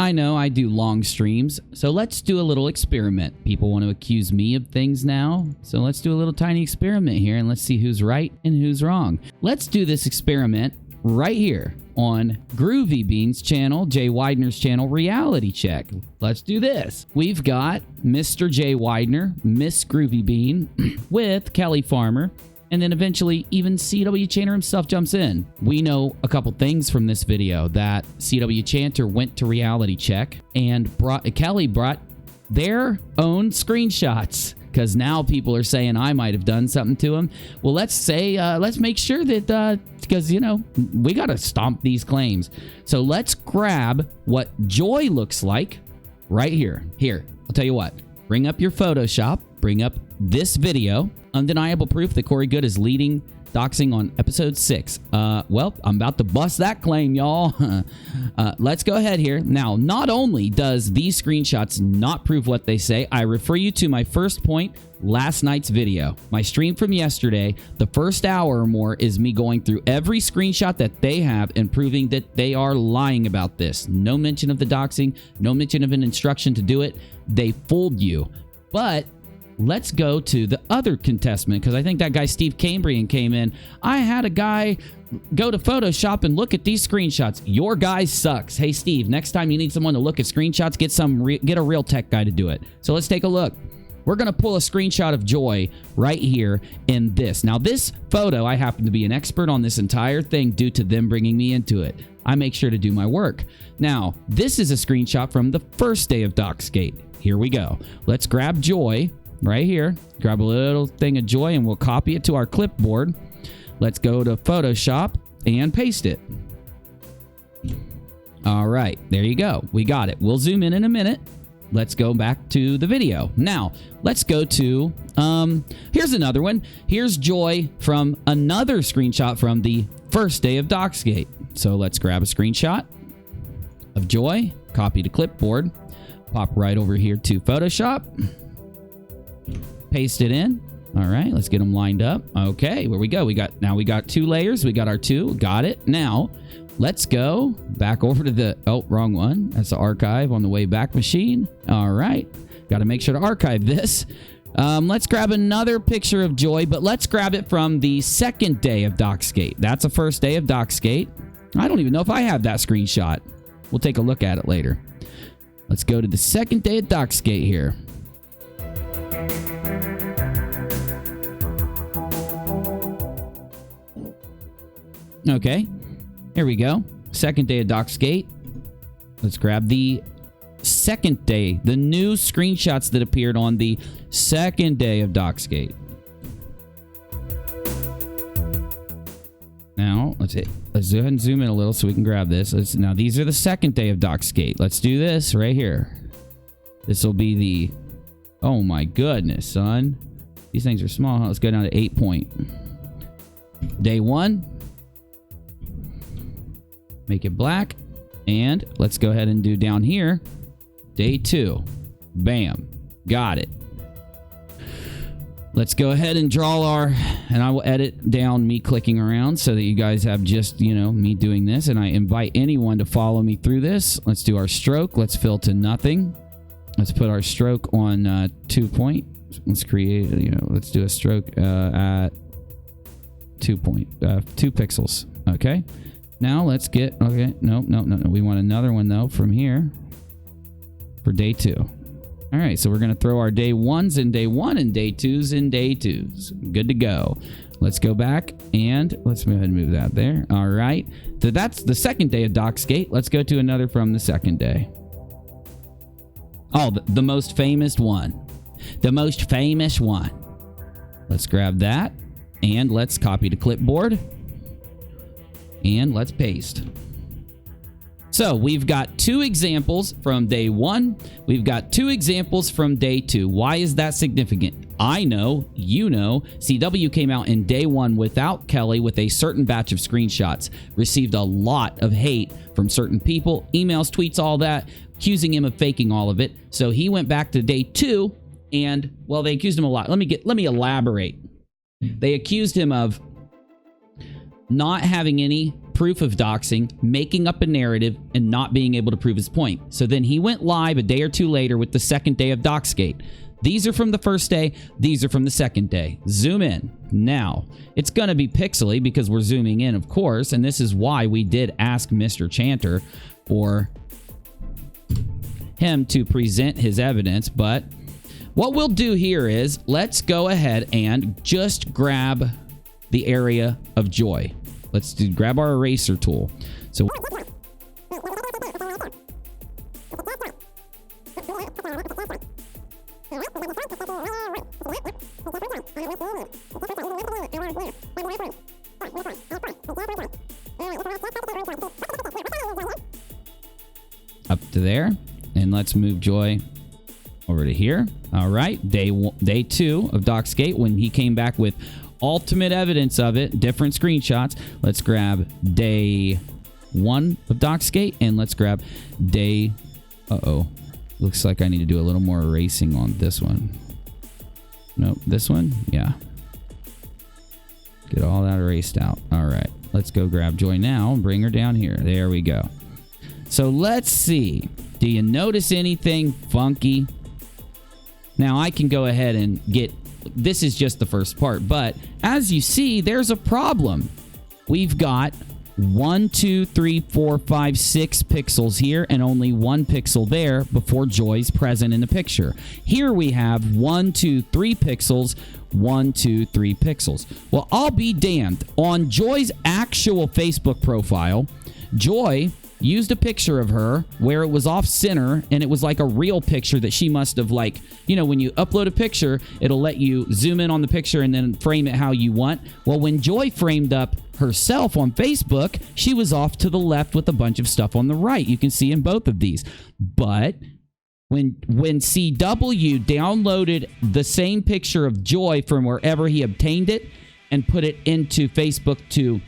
I know I do long streams, so let's do a little experiment. People want to accuse me of things now, so let's do a little tiny experiment here and let's see who's right and who's wrong. Let's do this experiment right here on Groovy Bean's channel, Jay Weidner's channel, Reality Check. Let's do this. We've got Mr. Jay Weidner, Miss Groovy Bean, with Kelly Farmer, and then eventually even CW Chanter himself jumps in. We know a couple things from this video, that CW Chanter went to Reality Check and Kelly brought their own screenshots, because now people are saying I might have done something to him. Well, let's make sure that, because, you know, we got to stomp these claims. So let's grab what Joy looks like right here. Here, I'll tell you what. Bring up your Photoshop. Bring up this video. Undeniable proof that Corey Goode is leading doxing on episode 6. Well, I'm about to bust that claim, y'all. Let's go ahead here. Now, not only does these screenshots not prove what they say, I refer you to my first point, last night's video. My stream from yesterday, the first hour or more is me going through every screenshot that they have and proving that they are lying about this. No mention of the doxing, no mention of an instruction to do it. They fooled you. But let's go to the other contestant, because I think that guy Steve Cambrian came in. I had a guy go to Photoshop and look at these screenshots. Your guy sucks. Hey, Steve, next time you need someone to look at screenshots, get a real tech guy to do it. So let's take a look. We're going to pull a screenshot of Joy right here in this. Now, this photo, I happen to be an expert on this entire thing due to them bringing me into it. I make sure to do my work. Now, this is a screenshot from the first day of Doxgate. Here we go. Let's grab Joy right here. Grab a little thing of Joy and we'll copy it to our clipboard. Let's go to Photoshop and paste it. All right, there you go. We got it. We'll zoom in a minute. Let's go back to the video. Now, let's go to, here's another one. Here's Joy from another screenshot from the first day of Doxgate. So let's grab a screenshot of Joy, copy to clipboard, pop right over here to Photoshop, paste it in. All right, let's get them lined up. Okay, where we go. We got 2 layers. We got our 2. Got it. Now, let's go back over to the, oh, wrong one. That's the archive on the way back machine. All right, got to make sure to archive this. Let's grab another picture of Joy, but let's grab it from the second day of Doxgate. That's the first day of Doxgate. I don't even know if I have that screenshot. We'll take a look at it later. Let's go to the second day of Doxgate here. Okay, here we go. Second day of Doxgate. Let's grab the second day, the new screenshots that appeared on the second day of Doxgate. Now, let's go ahead and zoom in a little so we can grab this. Now, these are the second day of Doxgate. Let's do this right here. This will be the, oh my goodness, son. These things are small, huh? Let's go down to 8 point. Day 1. Make it black. And let's go ahead and do down here. Day 2. Bam. Got it. Let's go ahead and draw our, and I will edit down me clicking around so that you guys have just, you know, me doing this. And I invite anyone to follow me through this. Let's do our stroke. Let's fill to nothing. Let's put our stroke on 2 point. Let's create, you know, let's do a stroke at 2 pixels. Okay. Now let's get, okay, no. We want another one though from here for day 2. All right, so we're going to throw our day 1s in day 1 and day 2s in day 2s. Good to go. Let's go back and let's go ahead and move that there. All right. So that's the second day of Doxgate. Let's go to another from the second day. Oh, the most famous one. The most famous one. Let's grab that and let's copy to clipboard and let's paste. So we've got 2 examples from day 1. We've got 2 examples from day 2. Why is that significant? I know, you know, CW came out in day 1 without Kelly with a certain batch of screenshots. Received a lot of hate from certain people, emails, tweets, all that, accusing him of faking all of it. So he went back to day 2 and, well, they accused him a lot. Let me elaborate. They accused him of not having any proof of doxing, making up a narrative, and not being able to prove his point. So then he went live a day or two later with the second day of Doxgate. These are from the first day. These are from the second day. Zoom in. Now, it's going to be pixely because we're zooming in, of course, and this is why we did ask Mr. Chanter for him to present his evidence. But what we'll do here is let's go ahead and just grab the area of joy. Let's grab our eraser tool. So up to there, and let's move joy over to here. All right, day 2 of Doxgate, when he came back with ultimate evidence of it, different screenshots. Let's grab day 1 of Doxgate, and let's grab day... Looks like I need to do a little more erasing on this one. Nope, this one? Yeah. Get all that erased out. All right, let's go grab joy now and bring her down here. There we go. So let's see. Do you notice anything funky? Now I can go ahead and get... This is just the first part, but as you see, there's a problem. We've got 1, 2, 3, 4, 5, 6 pixels here and only 1 pixel there before joy's present in the picture. Here we have 1, 2, 3 pixels, 1, 2, 3 pixels. Well, I'll be damned. On Joy's actual Facebook profile, Joy used a picture of her where it was off center, and it was like a real picture that she must have, like, you know, when you upload a picture, it'll let you zoom in on the picture and then frame it how you want. Well, when Joy framed up herself on Facebook, she was off to the left with a bunch of stuff on the right. You can see in both of these. But when CW downloaded the same picture of Joy from wherever he obtained it and put it into Facebook to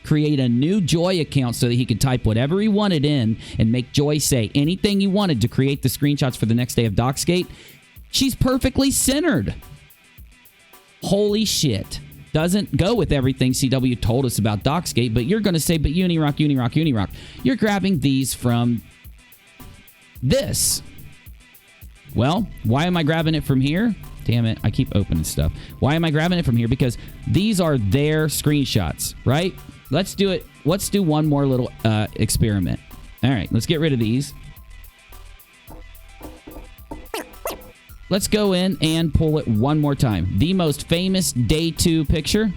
create a new Joy account so that he could type whatever he wanted in and make Joy say anything he wanted to create the screenshots for the next day of Doxgate, she's perfectly centered. Holy shit. Doesn't go with everything CW told us about Doxgate, but you're going to say, but UNIRock, UNIRock, UNIRock. You're grabbing these from this. Well, why am I grabbing it from here? Damn it, I keep opening stuff. Why am I grabbing it from here? Because these are their screenshots, right? Let's do it. Let's do one more little experiment. All right, let's get rid of these. Let's go in and pull it one more time. The most famous day 2 picture.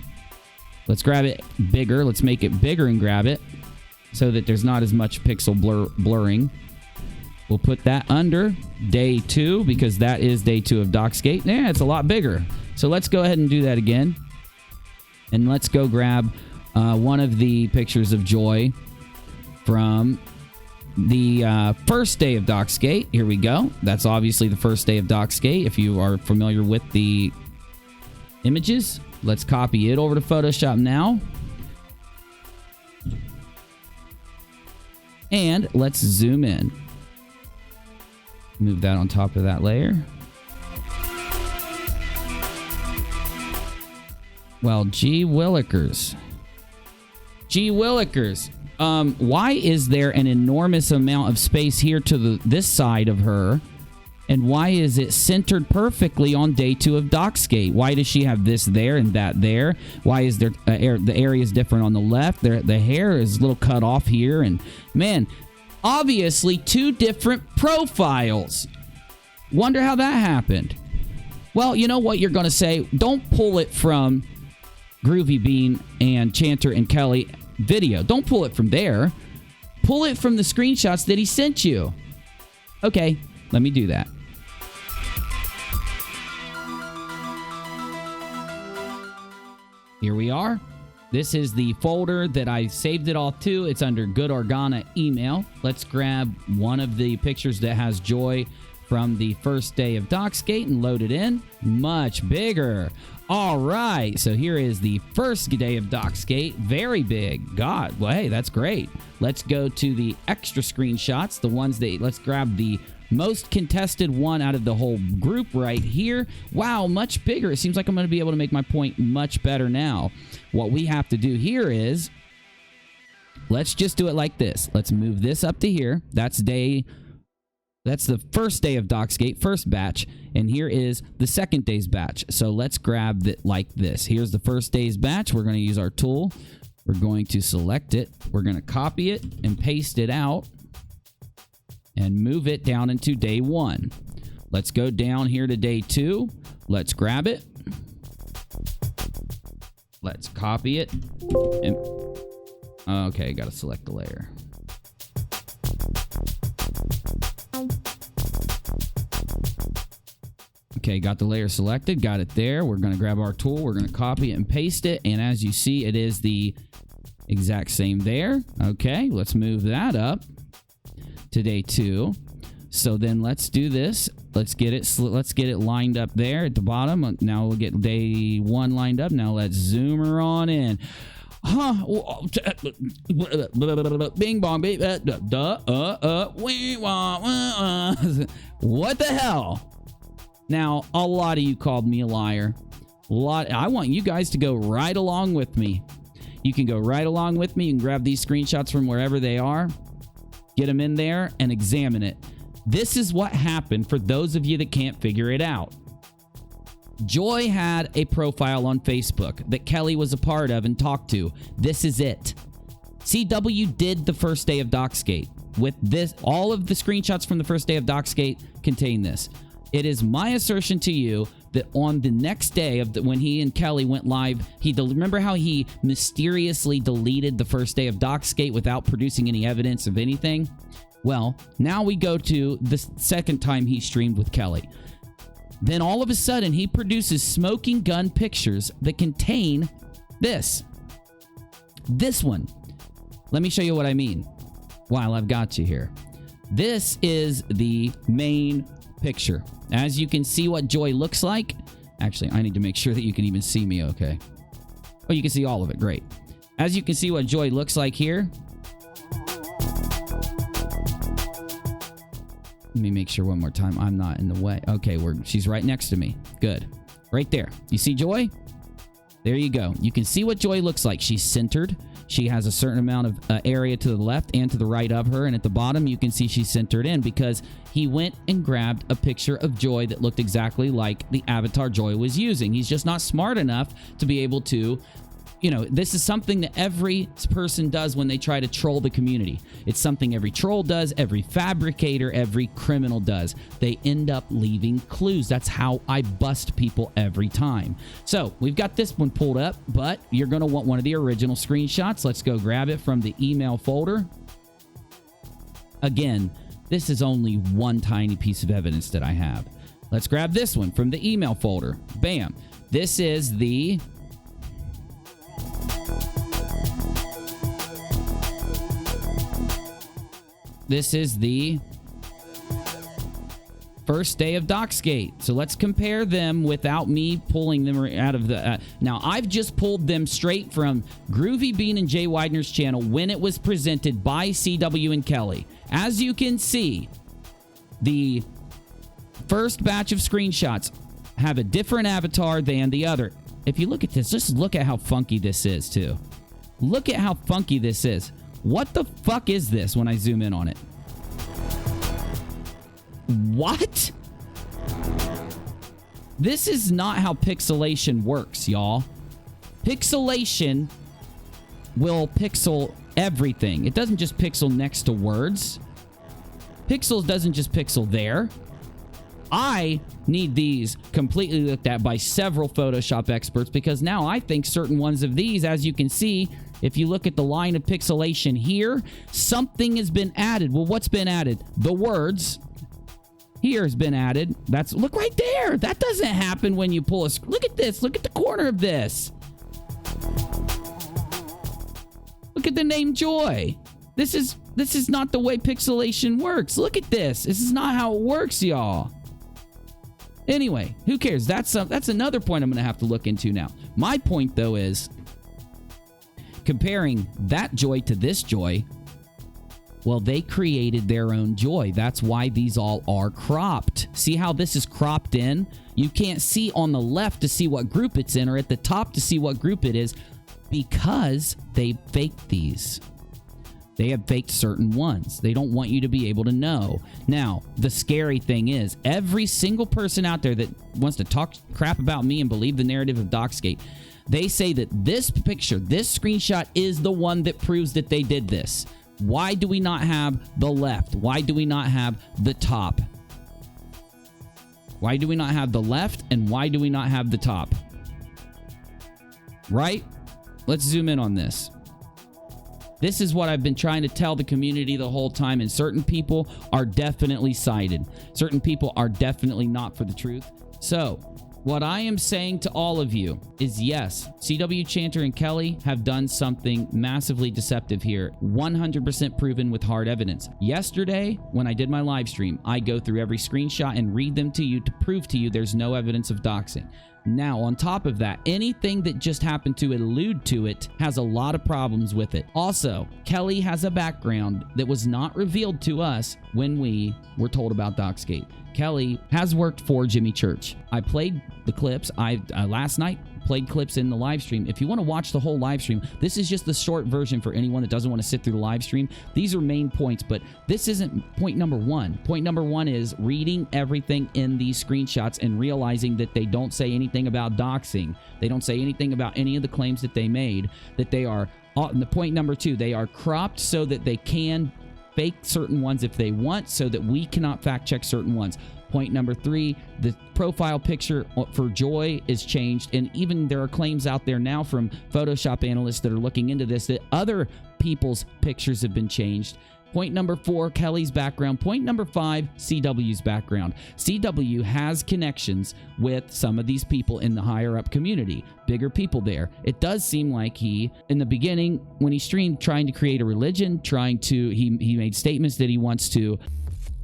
Let's grab it bigger. Let's make it bigger and grab it so that there's not as much pixel blurring. We'll put that under day 2 because that is day 2 of Doxgate. Yeah, it's a lot bigger. So let's go ahead and do that again. And let's go grab one of the pictures of Joy from the first day of Doxgate. Here we go. That's obviously the first day of Doxgate. If you are familiar with the images, let's copy it over to Photoshop now. And let's zoom in. Move that on top of that layer. Well, gee willikers. Gee willikers. Why is there an enormous amount of space here to this side of her? And why is it centered perfectly on day 2 of Doxgate? Why does she have this there and that there? Why is there the area is different on the left? The hair is a little cut off here. And man, obviously 2 different profiles. Wonder how that happened. Well, you know what you're going to say? Don't pull it from Groovy Bean and Chanter and Kelly video. Don't pull it from there. Pull it from the screenshots that he sent you. Okay, let me do that. Here we are. This is the folder that I saved it all to. It's under Good Organa email. Let's grab one of the pictures that has Joy from the first day of Doxgate and load it in. Much bigger. All right, so here is the first day of Doxgate. Very big. God, well, hey, that's great. Let's go to the extra screenshots, the ones that, let's grab the Most contested one out of the whole group right here. Wow, much bigger. It seems like I'm going to be able to make my point much better now. What we have to do here is, let's just do it like this. Let's move this up to here. That's the first day of Doxxgate, first batch. And here is the second day's batch. So let's grab it like this. Here's the first day's batch. We're going to use our tool. We're going to select it. We're going to copy it and paste it out and move it down into day 1. Let's go down here to day 2. Let's grab it. Let's copy it. And okay, got to select the layer. Okay, got the layer selected, got it there. We're going to grab our tool, we're going to copy it and paste it, and as you see, it is the exact same there. Okay, let's move that up to day 2. So then let's do this. Let's get it lined up there at the bottom. Now we'll get day 1 lined up. Now let's zoom her on in. Bing bong, baby. What the hell? Now, a lot of you called me a liar. I want you guys to go right along with me. You can go right along with me and grab these screenshots from wherever they are. Get them in there and examine it. This is what happened for those of you that can't figure it out. Joy had a profile on Facebook that Kelly was a part of and talked to. This is it. CW did the first day of Doxxgate. With this, all of the screenshots from the first day of Doxxgate contain this. It is my assertion to you that on the next day of when he and Kelly went live, remember how he mysteriously deleted the first day of Doxxgate without producing any evidence of anything? Well, now we go to the second time he streamed with Kelly. Then all of a sudden, he produces smoking gun pictures that contain this. This one. Let me show you what I mean while I've got you here. This is the main picture. As you can see what Joy looks like. Actually, I need to make sure that you can even see me okay. Oh, you can see all of it. Great. As you can see what Joy looks like here. Let me make sure one more time I'm not in the way. Okay, she's right next to me. Good. Right there. You see Joy? There you go. You can see what Joy looks like. She's centered. She has a certain amount of area to the left and to the right of her. And at the bottom, you can see she's centered in because he went and grabbed a picture of Joy that looked exactly like the avatar Joy was using. He's just not smart enough to be able to, this is something that every person does when they try to troll the community. It's something every troll does, every fabricator, every criminal does. They end up leaving clues. That's how I bust people every time. So we've got this one pulled up, but you're going to want one of the original screenshots. Let's go grab it from the email folder. Again, this is only one tiny piece of evidence that I have. Let's grab this one from the email folder. Bam. This is the... This is the first day of Doxxgate. So let's compare them without me pulling them out of the... now, I've just pulled them straight from Groovey Bean and Jay Weidner's channel when it was presented by CW and Kelly. As you can see, the first batch of screenshots have a different avatar than the other. If you look at this, just look at how funky this is, too. Look at how funky this is. What the fuck is this when I zoom in on it? What? This is not how pixelation works, y'all. Pixelation will pixel everything. It doesn't just pixel next to words. Pixels doesn't just pixel there. I need these completely looked at by several Photoshop experts because now I think certain ones of these, as you can see, if you look at the line of pixelation here, something has been added. Well, what's been added? The words here has been added. Look right there. That doesn't happen when you pull a... Look at this. Look at the corner of this. Look at the name Joy. This is not the way pixelation works. Look at this. This is not how it works, y'all. Anyway, who cares? That's another point I'm going to have to look into now. My point, though, is comparing that Joy to this Joy, Well, they created their own joy. That's why these all are cropped. See how this is cropped in? You can't see on the left to see what group it's in or at the top to see what group it is because they faked these. They have faked certain ones. They don't want you to be able to know. Now, the scary thing is every single person out there that wants to talk crap about me and believe the narrative of Doxxgate, they say that this picture, this screenshot is the one that proves that they did this. Why do we not have the left? Why do we not have the top? Why do we not have the left and why do we not have the top? Right? Let's zoom in on this. This is what I've been trying to tell the community the whole time, and certain people are definitely sided. Certain people are definitely not for the truth. So, what I am saying to all of you is yes, CW Chanter and Kelly have done something massively deceptive here, 100% proven with hard evidence. Yesterday, when I did my live stream, I go through every screenshot and read them to you to prove to you there's no evidence of doxing. Now, on top of that, anything that just happened to allude to it has a lot of problems with it. Also, Kelly has a background that was not revealed to us when we were told about Doxxgate. Kelly has worked for Jimmy Church. I played the clips. Last night played clips in the live stream. If you want to watch the whole live stream, this is just the short version for anyone that doesn't want to sit through the live stream. These are main points, but this isn't point number one. Point number one is reading everything in these screenshots and realizing that they don't say anything about doxing. They don't say anything about any of the claims that they made, that they are, and the point number two, they are cropped so that they can fake certain ones if they want, so that we cannot fact check certain ones. Point number three, the profile picture for Joy is changed, and even there are claims out there now from Photoshop analysts that are looking into this that other people's pictures have been changed. Point number four, Kelly's background. Point number five, CW's background. CW has connections with some of these people in the higher up community, bigger people there. It does seem like he, in the beginning, when he streamed, trying to create a religion, he made statements that he wants to.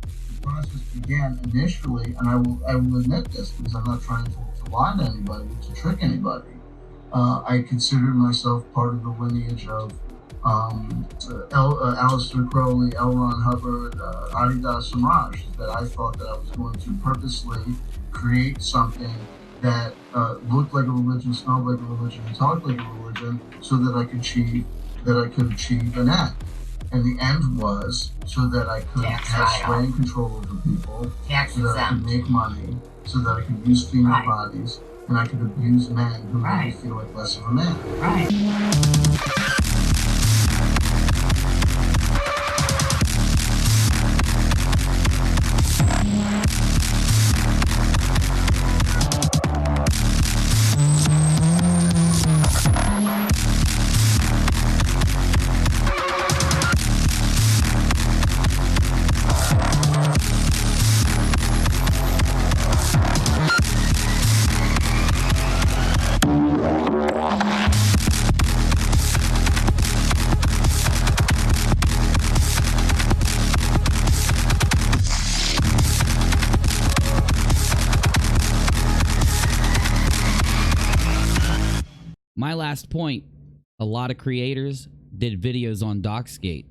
The process began initially, and I will admit this because I'm not trying to lie to anybody, to trick anybody. I considered myself part of the lineage of Aleister Crowley, L. Ron Hubbard, Adidas Samraj, that I thought that I was going to purposely create something that looked like a religion, smelled like a religion, and talked like a religion, so that I could achieve an end. And the end was so that I could have sway and control over people, so that I could make money, so that I could use female bodies, and I could abuse men who made me feel like less of a man. My last point, a lot of creators did videos on Doxxgate.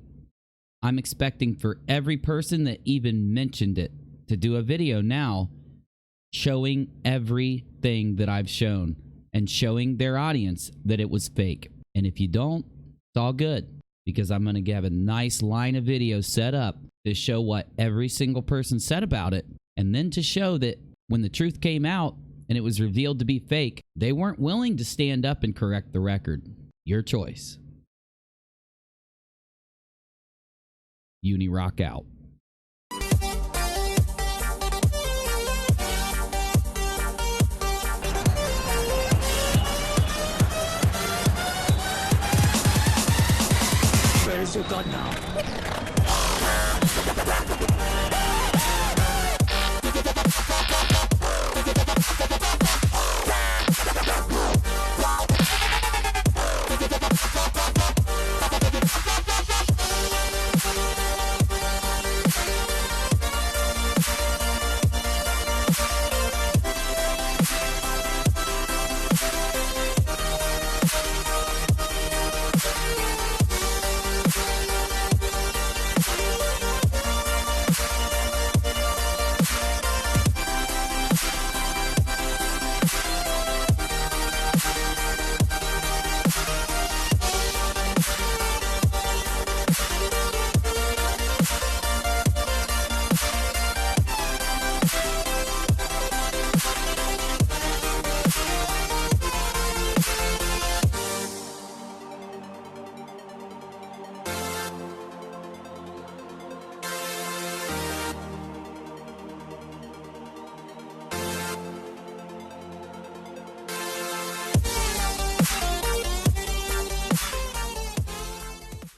I'm expecting for every person that even mentioned it to do a video now showing everything that I've shown and showing their audience that it was fake. And if you don't, it's all good, because I'm going to have a nice line of videos set up to show what every single person said about it, and then to show that when the truth came out and it was revealed to be fake, they weren't willing to stand up and correct the record. Your choice. UNIRock out. Where is your god now?